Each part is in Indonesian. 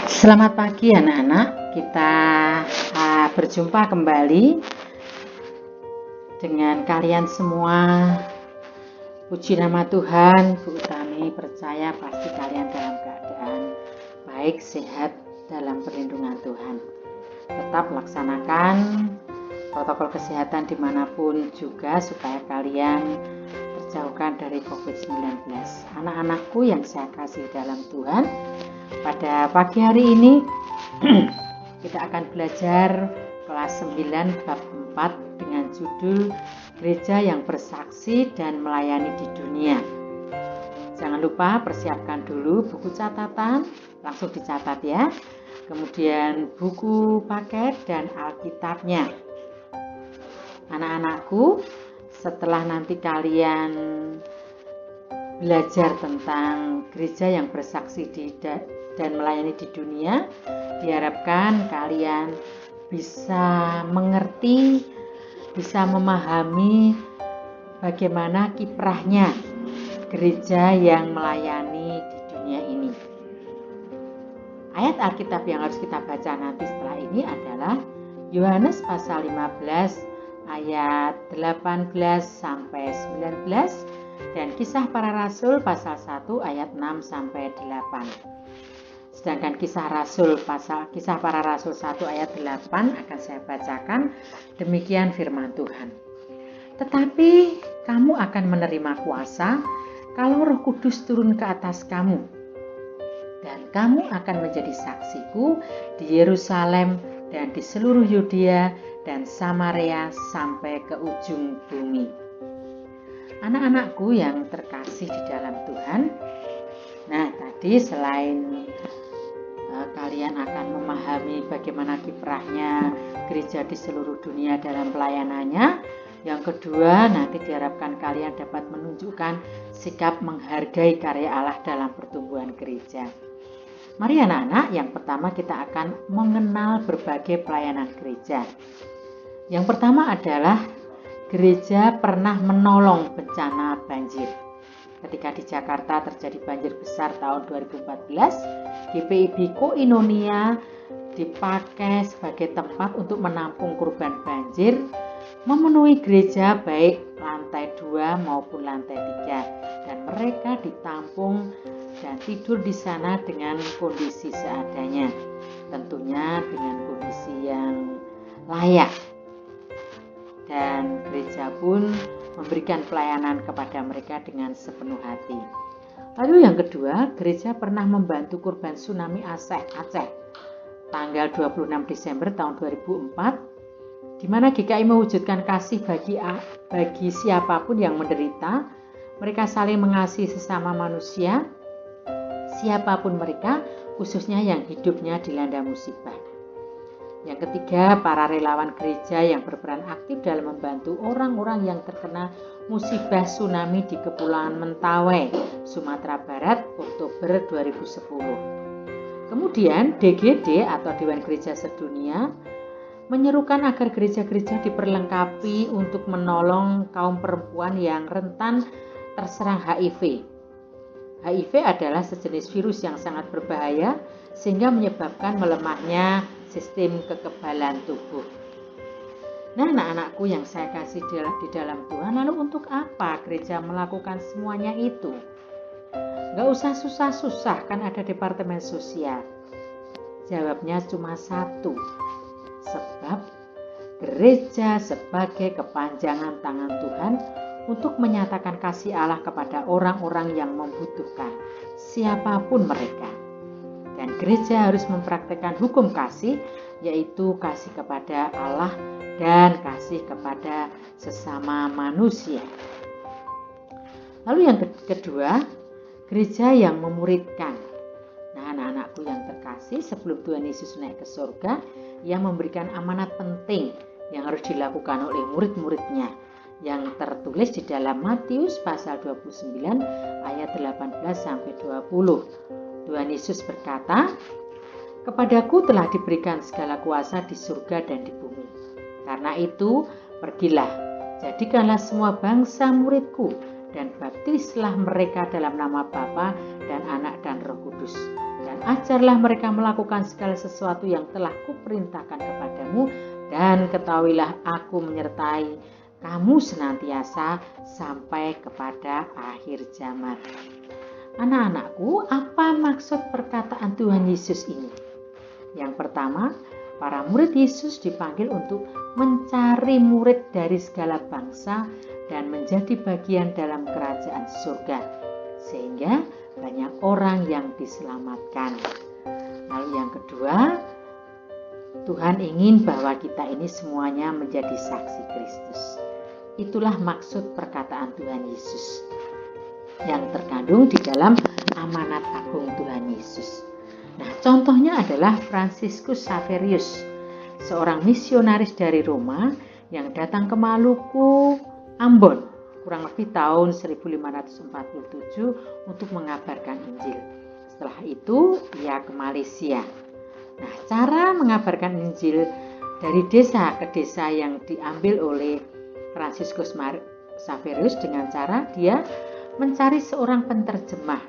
Selamat pagi anak-anak, kita berjumpa kembali dengan kalian semua. Puji nama Tuhan, Bu Utami percaya pasti kalian dalam keadaan baik, sehat dalam perlindungan Tuhan. Tetap laksanakan protokol kesehatan dimanapun juga supaya kalian terjauhkan dari COVID-19. Anak-anakku yang saya kasih dalam Tuhan, pada pagi hari ini kita akan belajar kelas 9 bab 4 dengan judul Gereja yang Bersaksi dan Melayani di Dunia. Jangan lupa persiapkan dulu buku catatan, langsung dicatat ya. Kemudian buku paket dan Alkitabnya. Anak-anakku, setelah nanti kalian belajar tentang gereja yang bersaksi dan melayani di dunia, diharapkan kalian bisa mengerti, bisa memahami bagaimana kiprahnya gereja yang melayani di dunia ini. Ayat Alkitab yang harus kita baca nanti setelah ini adalah Yohanes pasal 15 ayat 18 sampai 19 dan Kisah Para Rasul pasal 1 ayat 6 sampai 8. Sedangkan Kisah Para Rasul 1 ayat 8 akan saya bacakan. Demikian firman Tuhan. Tetapi kamu akan menerima kuasa kalau Roh Kudus turun ke atas kamu. Dan kamu akan menjadi saksiku di Yerusalem dan di seluruh Yudea dan Samaria sampai ke ujung bumi. Anak-anakku yang terkasih di dalam Tuhan, nah tadi selain kalian akan memahami bagaimana kiprahnya gereja di seluruh dunia dalam pelayanannya, yang kedua nanti diharapkan kalian dapat menunjukkan sikap menghargai karya Allah dalam pertumbuhan gereja. Mari anak-anak, yang pertama kita akan mengenal berbagai pelayanan gereja. Yang pertama adalah gereja pernah menolong bencana banjir. Ketika di Jakarta terjadi banjir besar tahun 2014, GPIB Koinonia dipakai sebagai tempat untuk menampung korban banjir, memenuhi gereja baik lantai 2 maupun lantai 3, dan mereka ditampung dan tidur di sana dengan kondisi seadanya, tentunya dengan kondisi yang layak. Dan gereja pun memberikan pelayanan kepada mereka dengan sepenuh hati. Lalu yang kedua, gereja pernah membantu korban tsunami Aceh tanggal 26 Desember tahun 2004, di mana GKI mewujudkan kasih bagi siapapun yang menderita. Mereka saling mengasihi sesama manusia, siapapun mereka, khususnya yang hidupnya dilanda musibah. Yang ketiga, para relawan gereja yang berperan aktif dalam membantu orang-orang yang terkena musibah tsunami di Kepulauan Mentawai, Sumatera Barat, Oktober 2010. Kemudian DGD atau Dewan Gereja Sedunia menyerukan agar gereja-gereja diperlengkapi untuk menolong kaum perempuan yang rentan terserang HIV. HIV adalah sejenis virus yang sangat berbahaya sehingga menyebabkan melemahnya sistem kekebalan tubuh. Nah, anak-anakku yang saya kasih di dalam Tuhan, lalu untuk apa gereja melakukan semuanya itu? Gak usah susah-susah, kan ada departemen sosial. Jawabnya cuma satu, sebab gereja sebagai kepanjangan tangan Tuhan untuk menyatakan kasih Allah kepada orang-orang yang membutuhkan, siapapun mereka. Dan gereja harus mempraktikkan hukum kasih, yaitu kasih kepada Allah dan kasih kepada sesama manusia. Lalu yang kedua, gereja yang memuridkan. Nah, anak-anakku yang terkasih, sebelum Tuhan Yesus naik ke surga, Ia memberikan amanat penting yang harus dilakukan oleh murid-muridnya, yang tertulis di dalam Matius pasal 29 ayat 18 sampai 20. Tuhan Yesus berkata, "Kepadaku telah diberikan segala kuasa di surga dan di bumi. Karena itu, pergilah, jadikanlah semua bangsa muridku, dan baptislah mereka dalam nama Bapa dan Anak dan Roh Kudus. Dan dan ajarlah mereka melakukan segala sesuatu yang telah kuperintahkan kepadamu, dan ketahuilah aku menyertai kamu senantiasa sampai kepada akhir zaman. Anak-anakku, apa maksud perkataan Tuhan Yesus ini? Yang pertama, para murid Yesus dipanggil untuk mencari murid dari segala bangsa dan menjadi bagian dalam kerajaan surga, sehingga banyak orang yang diselamatkan. Lalu yang kedua, Tuhan ingin bahwa kita ini semuanya menjadi saksi Kristus. Itulah maksud perkataan Tuhan Yesus yang terkandung di dalam amanat agung Tuhan Yesus. Nah, contohnya adalah Franciscus Xaverius, seorang misionaris dari Roma yang datang ke Maluku, Ambon, kurang lebih tahun 1547 untuk mengabarkan Injil. Setelah itu, ia ke Malaysia. Nah, cara mengabarkan Injil dari desa ke desa yang diambil oleh Franciscus Xaverius dengan cara dia mencari seorang penterjemah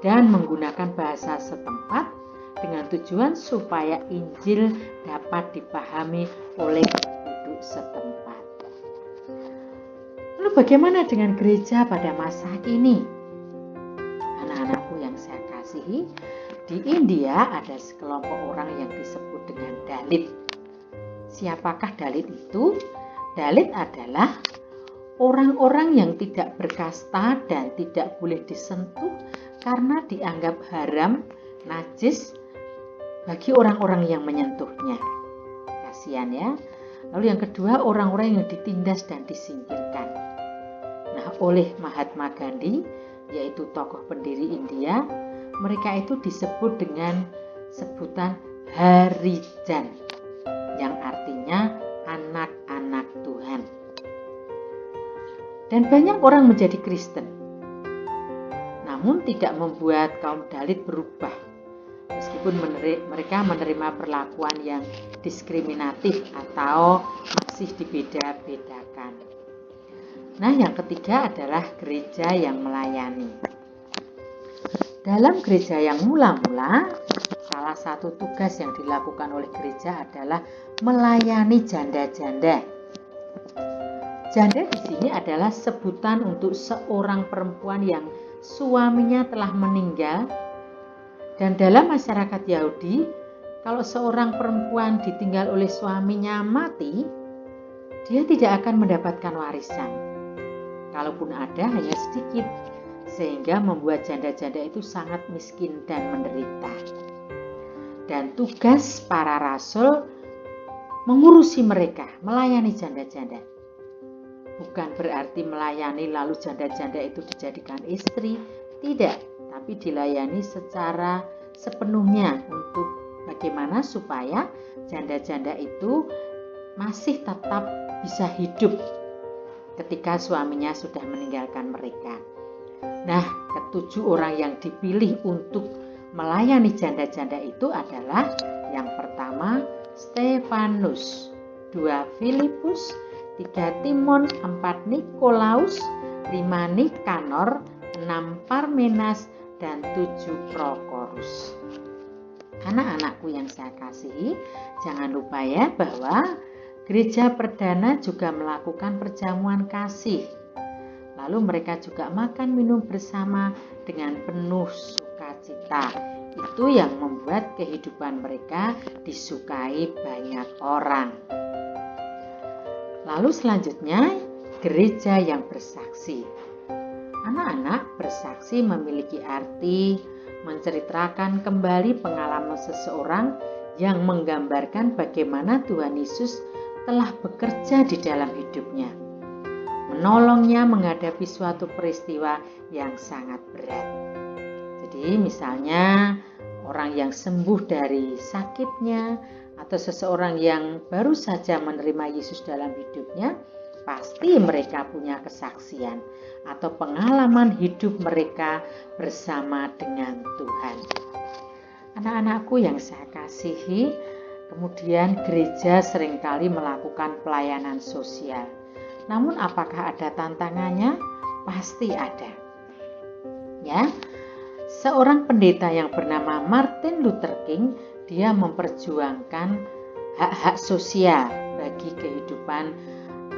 dan menggunakan bahasa setempat dengan tujuan supaya Injil dapat dipahami oleh penduduk setempat. Lalu bagaimana dengan gereja pada masa kini? Anak-anakku yang saya kasihi, di India ada sekelompok orang yang disebut dengan Dalit. Siapakah Dalit itu? Dalit adalah orang-orang yang tidak berkasta dan tidak boleh disentuh karena dianggap haram, najis bagi orang-orang yang menyentuhnya. Kasihan ya. Lalu yang kedua, orang-orang yang ditindas dan disingkirkan. Nah, oleh Mahatma Gandhi, yaitu tokoh pendiri India, mereka itu disebut dengan sebutan Harijan, yang artinya anak-anak Tuhan. Dan banyak orang menjadi Kristen, namun tidak membuat kaum Dalit berubah, meskipun mereka menerima perlakuan yang diskriminatif atau masih dibeda-bedakan. Nah, yang ketiga adalah gereja yang melayani. Dalam gereja yang mula-mula, salah satu tugas yang dilakukan oleh gereja adalah melayani janda-janda. Janda di sini adalah sebutan untuk seorang perempuan yang suaminya telah meninggal. Dan dalam masyarakat Yahudi, kalau seorang perempuan ditinggal oleh suaminya mati, dia tidak akan mendapatkan warisan. Kalaupun ada, hanya sedikit, sehingga membuat janda-janda itu sangat miskin dan menderita. Dan tugas para rasul mengurusi mereka, melayani janda-janda. Bukan berarti melayani lalu janda-janda itu dijadikan istri, tidak, tapi dilayani secara sepenuhnya untuk bagaimana supaya janda-janda itu masih tetap bisa hidup ketika suaminya sudah meninggalkan mereka. Nah, ketujuh orang yang dipilih untuk melayani janda-janda itu adalah yang pertama Stefanus, 2 Filipus, 3 Timon, 4 Nikolaus, 5 Nikanor, 6 Parmenas, dan 7 Prokorus. Anak-anakku yang saya kasihi, jangan lupa ya bahwa gereja perdana juga melakukan perjamuan kasih. Lalu mereka juga makan minum bersama dengan penuh sukacita. Itu yang membuat kehidupan mereka disukai banyak orang. Lalu selanjutnya, gereja yang bersaksi. Anak-anak, bersaksi memiliki arti menceritakan kembali pengalaman seseorang yang menggambarkan bagaimana Tuhan Yesus telah bekerja di dalam hidupnya, menolongnya menghadapi suatu peristiwa yang sangat berat. Jadi misalnya orang yang sembuh dari sakitnya, atau seseorang yang baru saja menerima Yesus dalam hidupnya, pasti mereka punya kesaksian atau pengalaman hidup mereka bersama dengan Tuhan. Anak-anakku yang saya kasihi, kemudian gereja seringkali melakukan pelayanan sosial. Namun apakah ada tantangannya? Pasti ada. Ya. seorang pendeta yang bernama Martin Luther King, dia memperjuangkan hak-hak sosial bagi kehidupan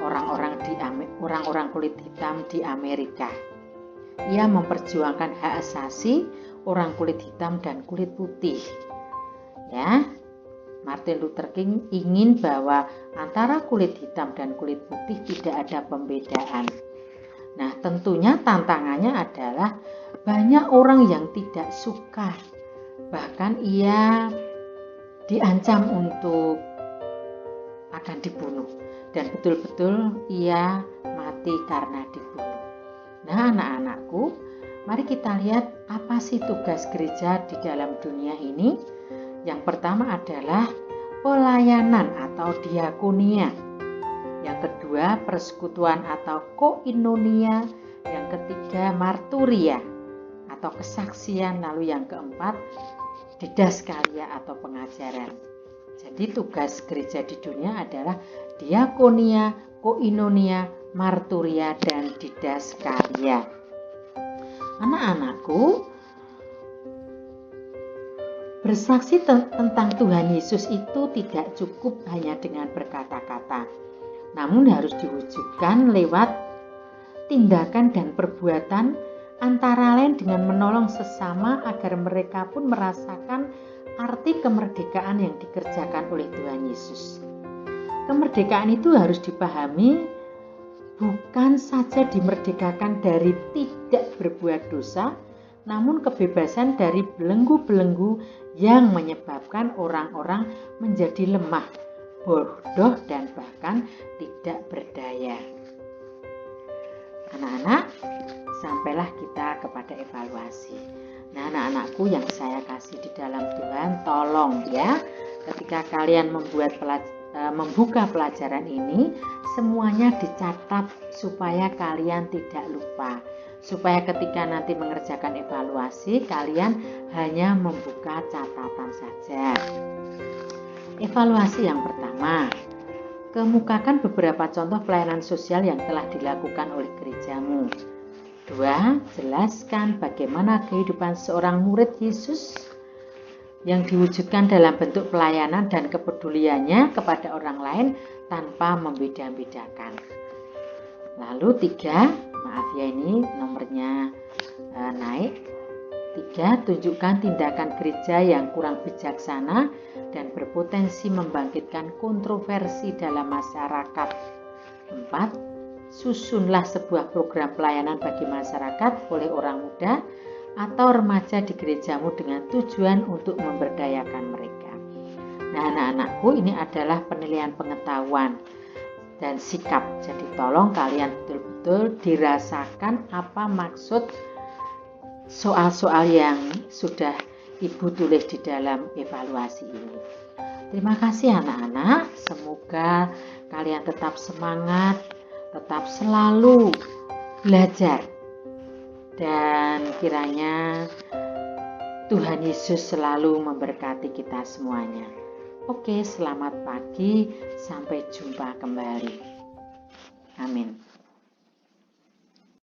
orang-orang kulit hitam di Amerika. Ia memperjuangkan hak asasi orang kulit hitam dan kulit putih. Ya, Martin Luther King ingin bahwa antara kulit hitam dan kulit putih tidak ada pembedaan. Nah, tentunya tantangannya adalah banyak orang yang tidak suka, bahkan ia diancam untuk akan dibunuh, dan betul-betul ia mati karena dibunuh. Nah, anak-anakku, mari kita lihat apa sih tugas gereja di dalam dunia ini. Yang pertama adalah pelayanan atau diakonia. Yang kedua, persekutuan atau koinonia. Yang ketiga, marturia atau kesaksian. Lalu yang keempat, didaskalia atau pengajaran. Jadi tugas gereja di dunia adalah diakonia, koinonia, marturia, dan didaskalia. Anak-anakku, bersaksi tentang Tuhan Yesus itu tidak cukup hanya dengan berkata-kata, namun harus diwujudkan lewat tindakan dan perbuatan, antara lain dengan menolong sesama agar mereka pun merasakan arti kemerdekaan yang dikerjakan oleh Tuhan Yesus. Kemerdekaan itu harus dipahami bukan saja dimerdekakan dari tidak berbuat dosa, namun kebebasan dari belenggu-belenggu yang menyebabkan orang-orang menjadi lemah, bodoh, dan bahkan tidak berdaya. Anak-anak, sampailah kita kepada evaluasi. Nah, anak-anakku yang saya kasih di dalam Tuhan, tolong ya, ketika kalian membuka pelajaran ini, semuanya dicatat supaya kalian tidak lupa. Supaya ketika nanti mengerjakan evaluasi, kalian hanya membuka catatan saja. Evaluasi yang pertama, kemukakan beberapa contoh pelayanan sosial yang telah dilakukan oleh gerejamu. 2. Jelaskan bagaimana kehidupan seorang murid Yesus yang diwujudkan dalam bentuk pelayanan dan kepeduliannya kepada orang lain tanpa membeda-bedakan. Lalu 3, maaf ya ini nomornya naik. 3, tunjukkan tindakan gereja yang kurang bijaksana dan berpotensi membangkitkan kontroversi dalam masyarakat. 4, susunlah sebuah program pelayanan bagi masyarakat oleh orang muda atau remaja di gerejamu dengan tujuan untuk memberdayakan mereka. Nah, anak-anakku, ini adalah penilaian pengetahuan dan sikap. Jadi tolong kalian betul-betul dirasakan apa maksud soal-soal yang sudah Ibu tulis di dalam evaluasi ini. Terima kasih anak-anak, semoga kalian tetap semangat, tetap selalu belajar, dan kiranya Tuhan Yesus selalu memberkati kita semuanya. Oke, selamat pagi, sampai jumpa kembali. Amin.